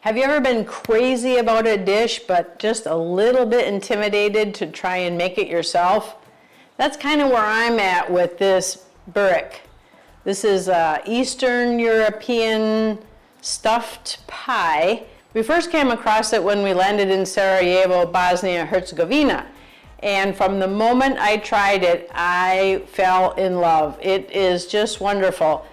Have you ever been crazy about a dish but just a little bit intimidated to try and make it yourself? That's kind of where I'm at with this byrek. This is Eastern European stuffed pie. We first came across it when we landed in Sarajevo, Bosnia and Herzegovina. And from the moment I tried it, I fell in love. It is just wonderful.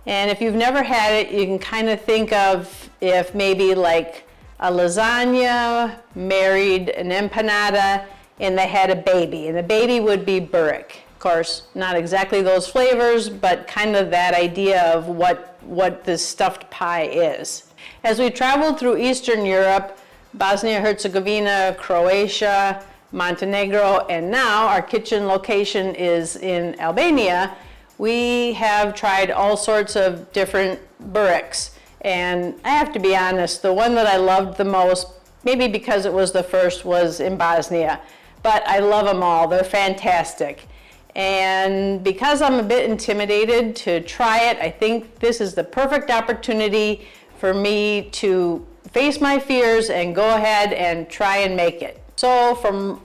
And if you've never had it, you can kind of think of if maybe like a lasagna married an empanada and they had a baby, and the baby would be byrek. Of course, not exactly those flavors, but kind of that idea of what this stuffed pie is. As we traveled through Eastern Europe, Bosnia, Herzegovina, Croatia, Montenegro, and now our kitchen location is in Albania, we have tried all sorts of different byreks. And I have to be honest, the one that I loved the most, maybe because it was the first, was in Bosnia. But I love them all, they're fantastic. And because I'm a bit intimidated to try it, I think this is the perfect opportunity for me to face my fears and go ahead and try and make it. So from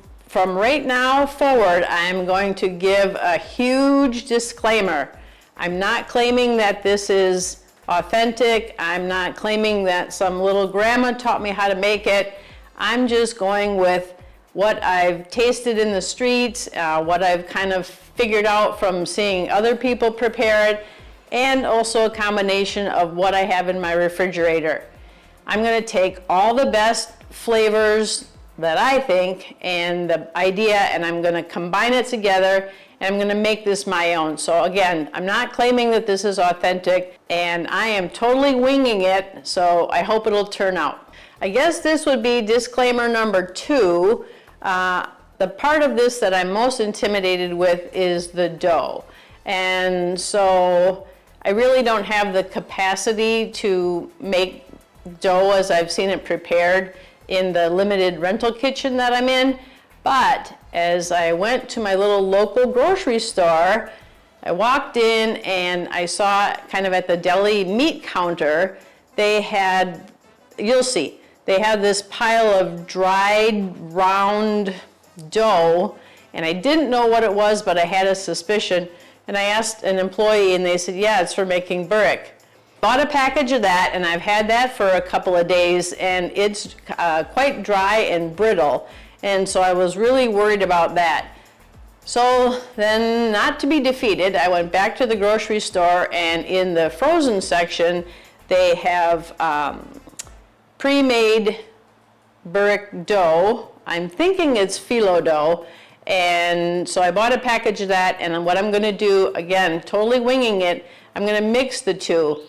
right now forward, I'm going to give a huge disclaimer. I'm not claiming that this is authentic. I'm not claiming that some little grandma taught me how to make it. I'm just going with what I've tasted in the streets, what I've kind of figured out from seeing other people prepare it, and also a combination of what I have in my refrigerator. I'm going to take all the best flavors that I think and the idea, and I'm going to combine it together, and I'm going to make this my own. So again, I'm not claiming that this is authentic, and I am totally winging it, so I hope it'll turn out. I guess this would be disclaimer number 2. The part of this that I'm most intimidated with is the dough. And so I really don't have the capacity to make dough as I've seen it prepared in the limited rental kitchen that I'm in. But as I went to my little local grocery store, I walked in and I saw kind of at the deli meat counter, they had, you'll see, they had this pile of dried round dough, and I didn't know what it was, but I had a suspicion. And I asked an employee and they said, yeah, it's for making byrek. Bought a package of that, and I've had that for a couple of days, and it's quite dry and brittle. And so I was really worried about that. So then, not to be defeated, I went back to the grocery store, and in the frozen section, they have pre-made byrek dough. I'm thinking it's phyllo dough. And so I bought a package of that, and what I'm going to do, again, totally winging it, I'm going to mix the two.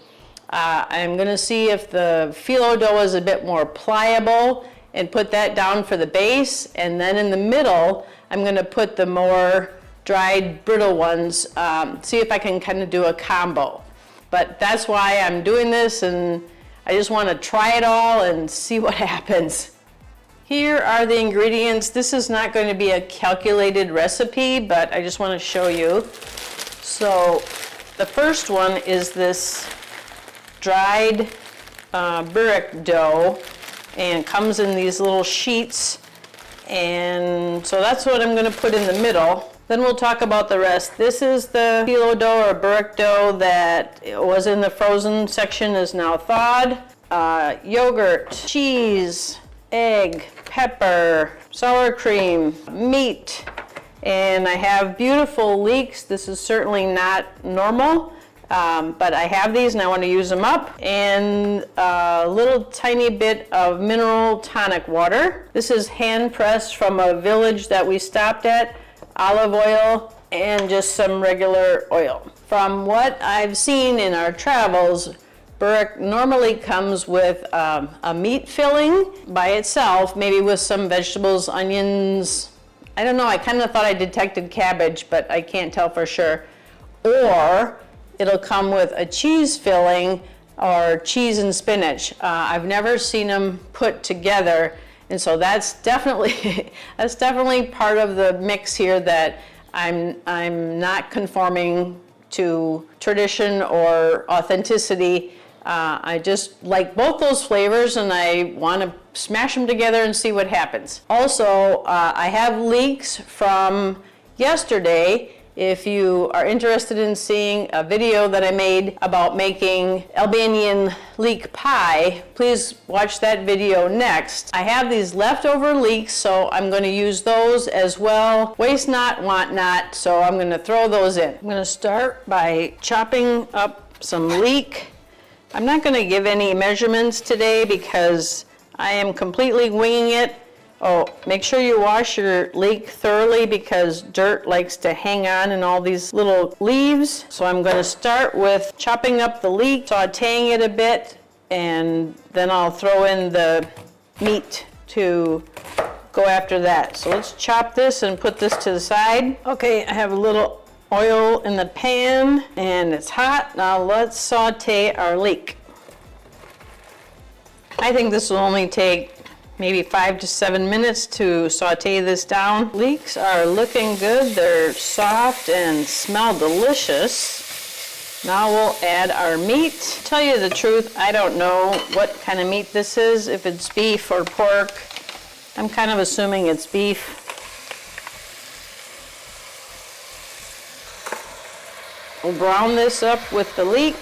I'm going to see if the phyllo dough is a bit more pliable and put that down for the base, and then in the middle I'm going to put the more dried brittle ones, see if I can kind of do a combo. But that's why I'm doing this, and I just want to try it all and see what happens. Here are the ingredients. This is not going to be a calculated recipe, but I just want to show you. So the first one is this dried byrek dough, and comes in these little sheets, and so that's what I'm going to put in the middle. Then we'll talk about the rest. This is the phyllo dough or byrek dough that was in the frozen section, is now thawed. Yogurt, cheese, egg, pepper, sour cream, meat, and I have beautiful leeks. This is certainly not normal, but I have these and I want to use them up. And a little tiny bit of mineral tonic water. This is hand pressed from a village that we stopped at. Olive oil and just some regular oil. From what I've seen in our travels, byrek normally comes with a meat filling by itself, maybe with some vegetables, onions. I don't know, I kind of thought I detected cabbage, but I can't tell for sure. Or it'll come with a cheese filling or cheese and spinach. I've never seen them put together, and so that's definitely part of the mix here that I'm not conforming to tradition or authenticity. I just like both those flavors and I want to smash them together and see what happens. Also, I have leeks from yesterday. If you are interested in seeing a video that I made about making Albanian leek pie, please watch that video next. I have these leftover leeks, so I'm going to use those as well. Waste not, want not, so I'm going to throw those in. I'm going to start by chopping up some leek. I'm not going to give any measurements today because I am completely winging it. Oh, make sure you wash your leek thoroughly because dirt likes to hang on in all these little leaves. So I'm going to start with chopping up the leek, sauteing it a bit, and then I'll throw in the meat to go after that. So let's chop this and put this to the side. Okay, I have a little oil in the pan and it's hot. Now let's saute our leek. I think this will only take maybe 5 to 7 minutes to saute this down. Leeks are looking good. They're soft and smell delicious. Now we'll add our meat. To tell you the truth, I don't know what kind of meat this is, if it's beef or pork. I'm kind of assuming it's beef. We'll brown this up with the leek.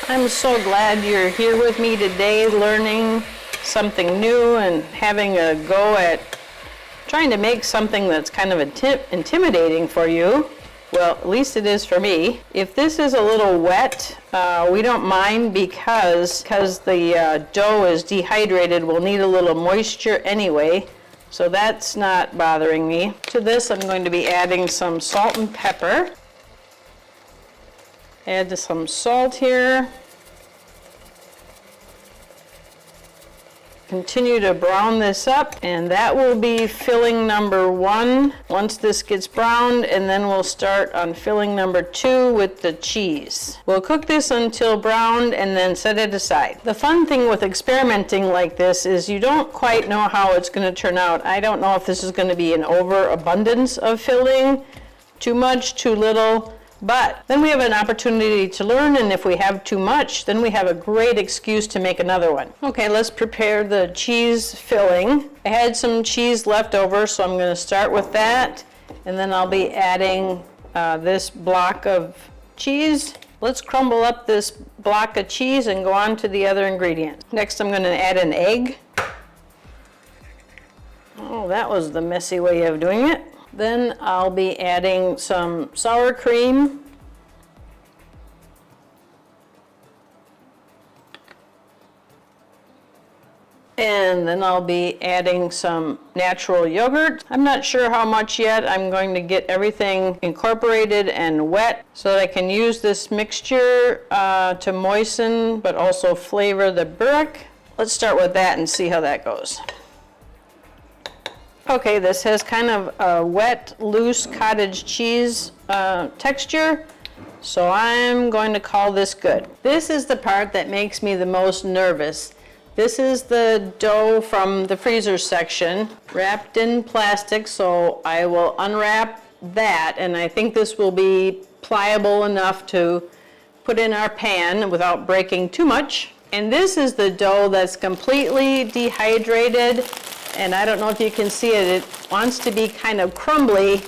I'm so glad you're here with me today learning something new and having a go at trying to make something that's kind of intimidating for you. Well, at least it is for me. If this is a little wet, we don't mind because the dough is dehydrated. We'll need a little moisture anyway, so that's not bothering me. To this, I'm going to be adding some salt and pepper. Add some salt here. Continue to brown this up, and that will be filling number 1 once this gets browned, and then we'll start on filling number 2 with the cheese. We'll cook this until browned and then set it aside. The fun thing with experimenting like this is you don't quite know how it's going to turn out. I don't know if this is going to be an overabundance of filling, too much, too little. But then we have an opportunity to learn, and if we have too much, then we have a great excuse to make another one. Okay, let's prepare the cheese filling. I had some cheese left over, so I'm going to start with that, and then I'll be adding this block of cheese. Let's crumble up this block of cheese and go on to the other ingredients. Next, I'm going to add an egg. Oh, that was the messy way of doing it. Then I'll be adding some sour cream. And then I'll be adding some natural yogurt. I'm not sure how much yet. I'm going to get everything incorporated and wet so that I can use this mixture to moisten but also flavor the burek. Let's start with that and see how that goes. Okay, this has kind of a wet, loose cottage cheese texture, so I'm going to call this good. This is the part that makes me the most nervous. This is the dough from the freezer section, wrapped in plastic, so I will unwrap that, and I think this will be pliable enough to put in our pan without breaking too much. And this is the dough that's completely dehydrated. And I don't know if you can see it, it wants to be kind of crumbly.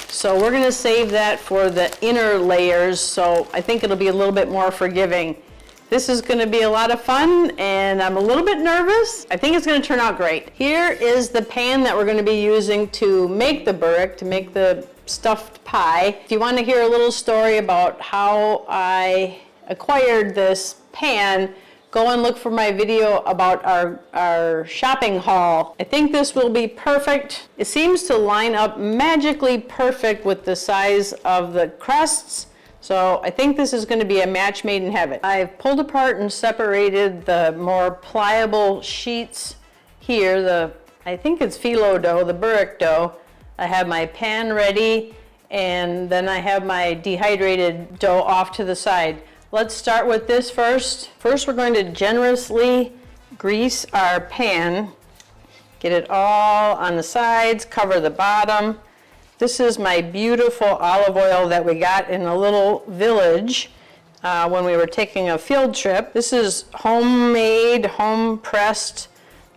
So we're gonna save that for the inner layers, so I think it'll be a little bit more forgiving. This is gonna be a lot of fun, and I'm a little bit nervous. I think it's gonna turn out great. Here is the pan that we're gonna be using to make the burek, to make the stuffed pie. If you wanna hear a little story about how I acquired this pan, go and look for my video about our shopping haul. I think this will be perfect. It seems to line up magically perfect with the size of the crusts. So I think this is going to be a match made in heaven. I've pulled apart and separated the more pliable sheets here. I think it's phyllo dough, the burek dough. I have my pan ready, and then I have my dehydrated dough off to the side. Let's start with this first. First, we're going to generously grease our pan. Get it all on the sides, cover the bottom. This is my beautiful olive oil that we got in a little village. when we were taking a field trip. This is homemade, home-pressed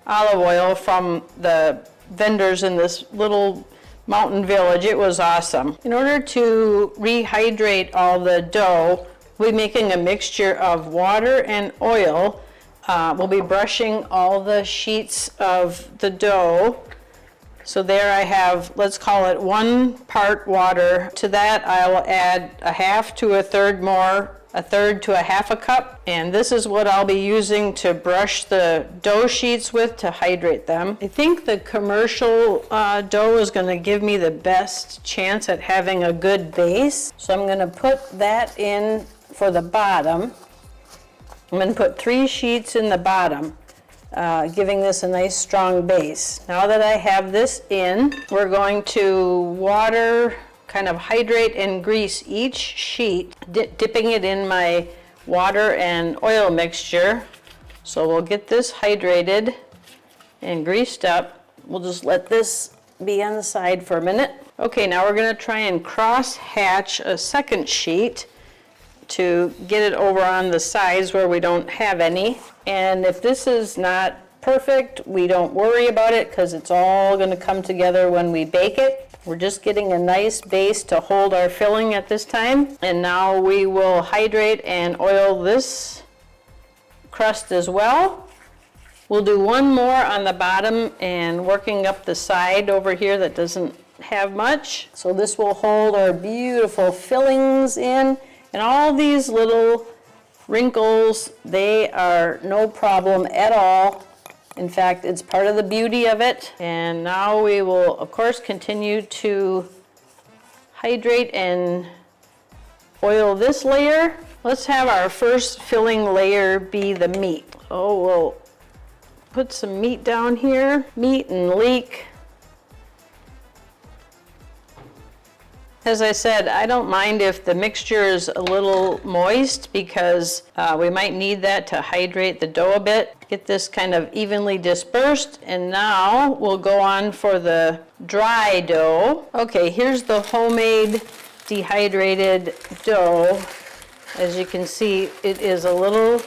olive oil from the vendors in this little mountain village. It was awesome. In order to rehydrate all the dough, we'll be making a mixture of water and oil. We'll be brushing all the sheets of the dough. So there I have, let's call it 1 part water. To that I will add a half to a third more, a third to a half a cup. And this is what I'll be using to brush the dough sheets with to hydrate them. I think the commercial dough is going to give me the best chance at having a good base. So I'm going to put that in for the bottom. I'm going to put 3 sheets in the bottom, giving this a nice strong base. Now that I have this in, we're going to water, kind of hydrate and grease each sheet, dipping it in my water and oil mixture. So we'll get this hydrated and greased up. We'll just let this be on the side for a minute. Okay, now we're going to try and cross hatch a second sheet to get it over on the sides where we don't have any. And if this is not perfect, we don't worry about it because it's all going to come together when we bake it. We're just getting a nice base to hold our filling at this time. And now we will hydrate and oil this crust as well. We'll do one more on the bottom and working up the side over here that doesn't have much. So this will hold our beautiful fillings in. And all these little wrinkles, they are no problem at all. In fact, it's part of the beauty of it. And now we will, of course, continue to hydrate and oil this layer. Let's have our first filling layer be the meat. So we'll put some meat down here, meat and leek. As I said, I don't mind if the mixture is a little moist because we might need that to hydrate the dough a bit. Get this kind of evenly dispersed, and now we'll go on for the dry dough. Okay, here's the homemade dehydrated dough. As you can see, it's a little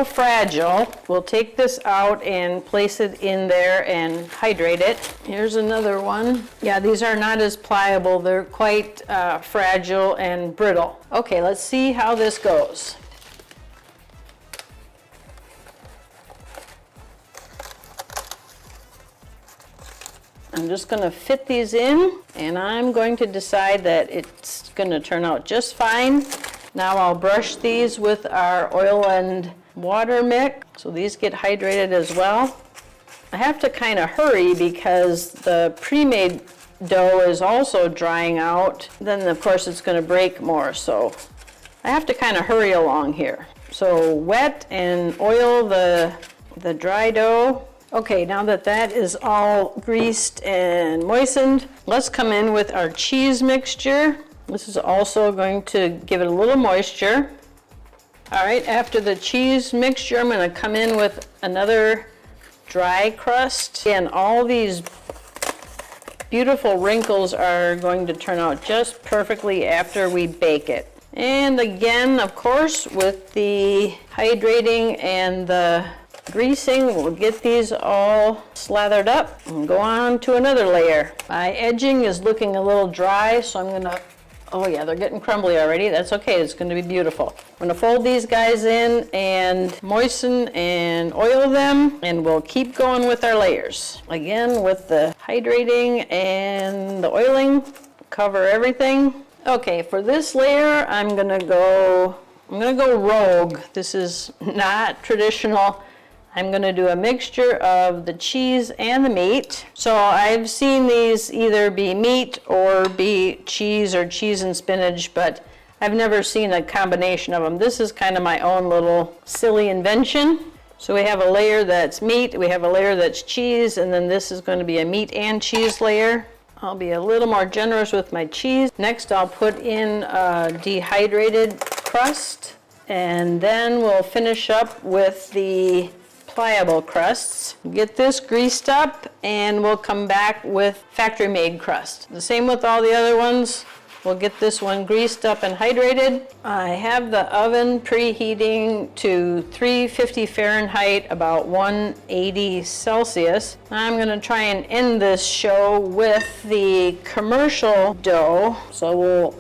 fragile. We'll take this out and place it in there and hydrate it. Here's another one. Yeah, these are not as pliable. They're quite fragile and brittle. Okay, let's see how this goes. I'm just going to fit these in, and I'm going to decide that it's going to turn out just fine. Now I'll brush these with our oil and water mix, so these get hydrated as well. I have to kind of hurry because the pre-made dough is also drying out. Then of course it's going to break more, so I have to kind of hurry along here. So wet and oil the dry dough. Okay, now that that is all greased and moistened, let's come in with our cheese mixture. This is also going to give it a little moisture. All right, after the cheese mixture, I'm going to come in with another dry crust. And all these beautiful wrinkles are going to turn out just perfectly after we bake it. And again, of course, with the hydrating and the greasing, we'll get these all slathered up and go on to another layer. My edging is looking a little dry, so I'm going to oh yeah, they're getting crumbly already. That's okay, it's going to be beautiful. I'm going to fold these guys in and moisten and oil them, and we'll keep going with our layers. Again, with the hydrating and the oiling, cover everything. Okay, for this layer, I'm going to go rogue. This is not traditional. I'm going to do a mixture of the cheese and the meat. So I've seen these either be meat or be cheese or cheese and spinach, but I've never seen a combination of them. This is kind of my own little silly invention. So we have a layer that's meat, we have a layer that's cheese, and then this is going to be a meat and cheese layer. I'll be a little more generous with my cheese. Next I'll put in a dehydrated crust, and then we'll finish up with the pliable crusts. Get this greased up and we'll come back with factory made crust. The same with all the other ones. We'll get this one greased up and hydrated. I have the oven preheating to 350 Fahrenheit, about 180 Celsius. I'm gonna try and end this show with the commercial dough. So we'll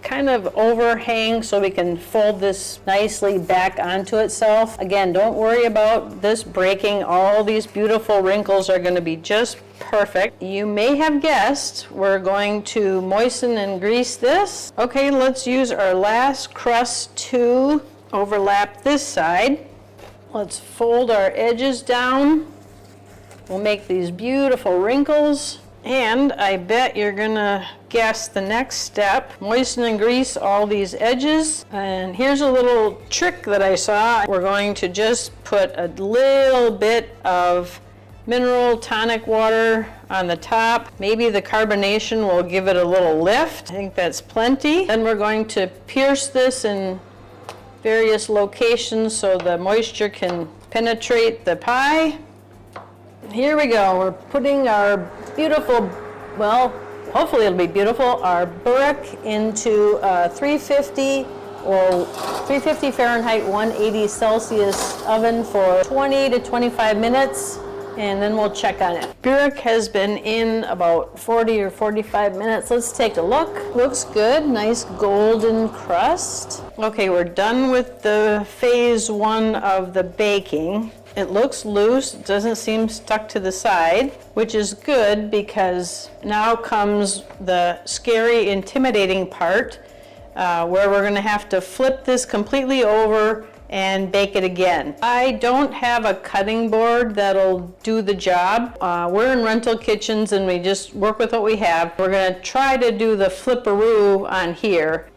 kind of overhang so we can fold this nicely back onto itself. Again, don't worry about this breaking. All these beautiful wrinkles are going to be just perfect. You may have guessed we're going to moisten and grease this. Okay, let's use our last crust to overlap this side. Let's fold our edges down. We'll make these beautiful wrinkles. And I bet you're gonna guess the next step. Moisten and grease all these edges. And here's a little trick that I saw. We're going to just put a little bit of mineral tonic water on the top. Maybe the carbonation will give it a little lift. I think that's plenty. Then we're going to pierce this in various locations so the moisture can penetrate the pie. Here we go. We're putting our beautiful, well, hopefully it'll be beautiful, our burek into 350 or 350 Fahrenheit, 180 Celsius oven for 20 to 25 minutes, and then we'll check on it. Burek has been in about 40 or 45 minutes. Let's take a look. Looks good, nice golden crust. Okay, we're done with the phase one of the baking. It looks loose, it doesn't seem stuck to the side, which is good because now comes the scary, intimidating part where we're gonna have to flip this completely over and bake it again. I don't have a cutting board that'll do the job. We're in rental kitchens and we just work with what we have. We're gonna try to do the flipperoo on here.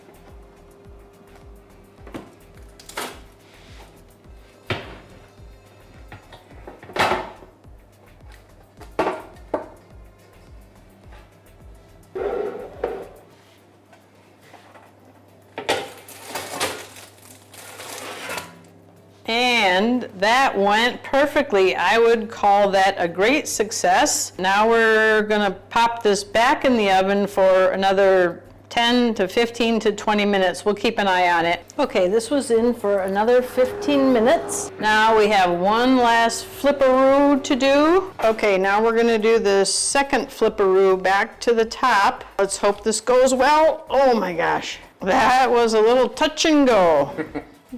And that went perfectly. I would call that a great success. Now we're gonna pop this back in the oven for another 10 to 15 to 20 minutes. We'll keep an eye on it. Okay, this was in for another 15 minutes. Now we have one last flipperoo to do. Okay, now we're gonna do the second flipperoo back to the top. Let's hope this goes well. Oh my gosh, that was a little touch and go.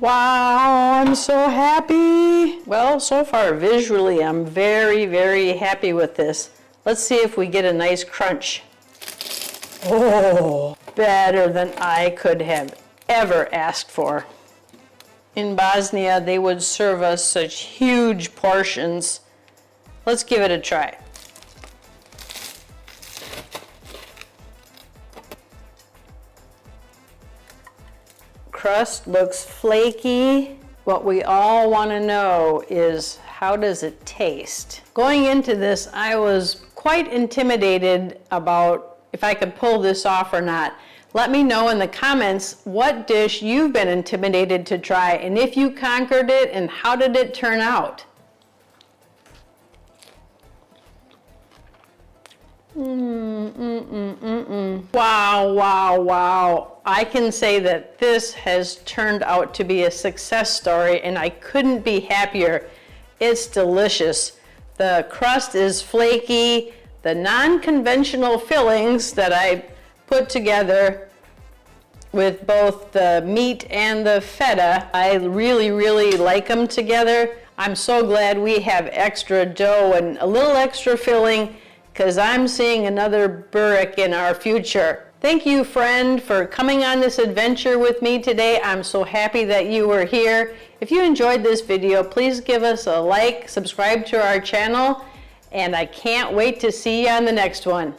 Wow, I'm so happy. Well, so far visually, I'm very, very happy with this. Let's see if we get a nice crunch. Oh, better than I could have ever asked for. In Bosnia, they would serve us such huge portions. Let's give it a try. Crust looks flaky. What we all want to know is, how does it taste? Going into this, I was quite intimidated about if I could pull this off or not. Let me know in the comments what dish you've been intimidated to try, and if you conquered it, and how did it turn out? Wow, wow, wow. I can say that this has turned out to be a success story, and I couldn't be happier. It's delicious. The crust is flaky. The non-conventional fillings that I put together with both the meat and the feta, I really, really like them together. I'm so glad we have extra dough and a little extra filling, because I'm seeing another burek in our future. Thank you, friend, for coming on this adventure with me today. I'm so happy that you were here. If you enjoyed this video, please give us a like, subscribe to our channel, and I can't wait to see you on the next one.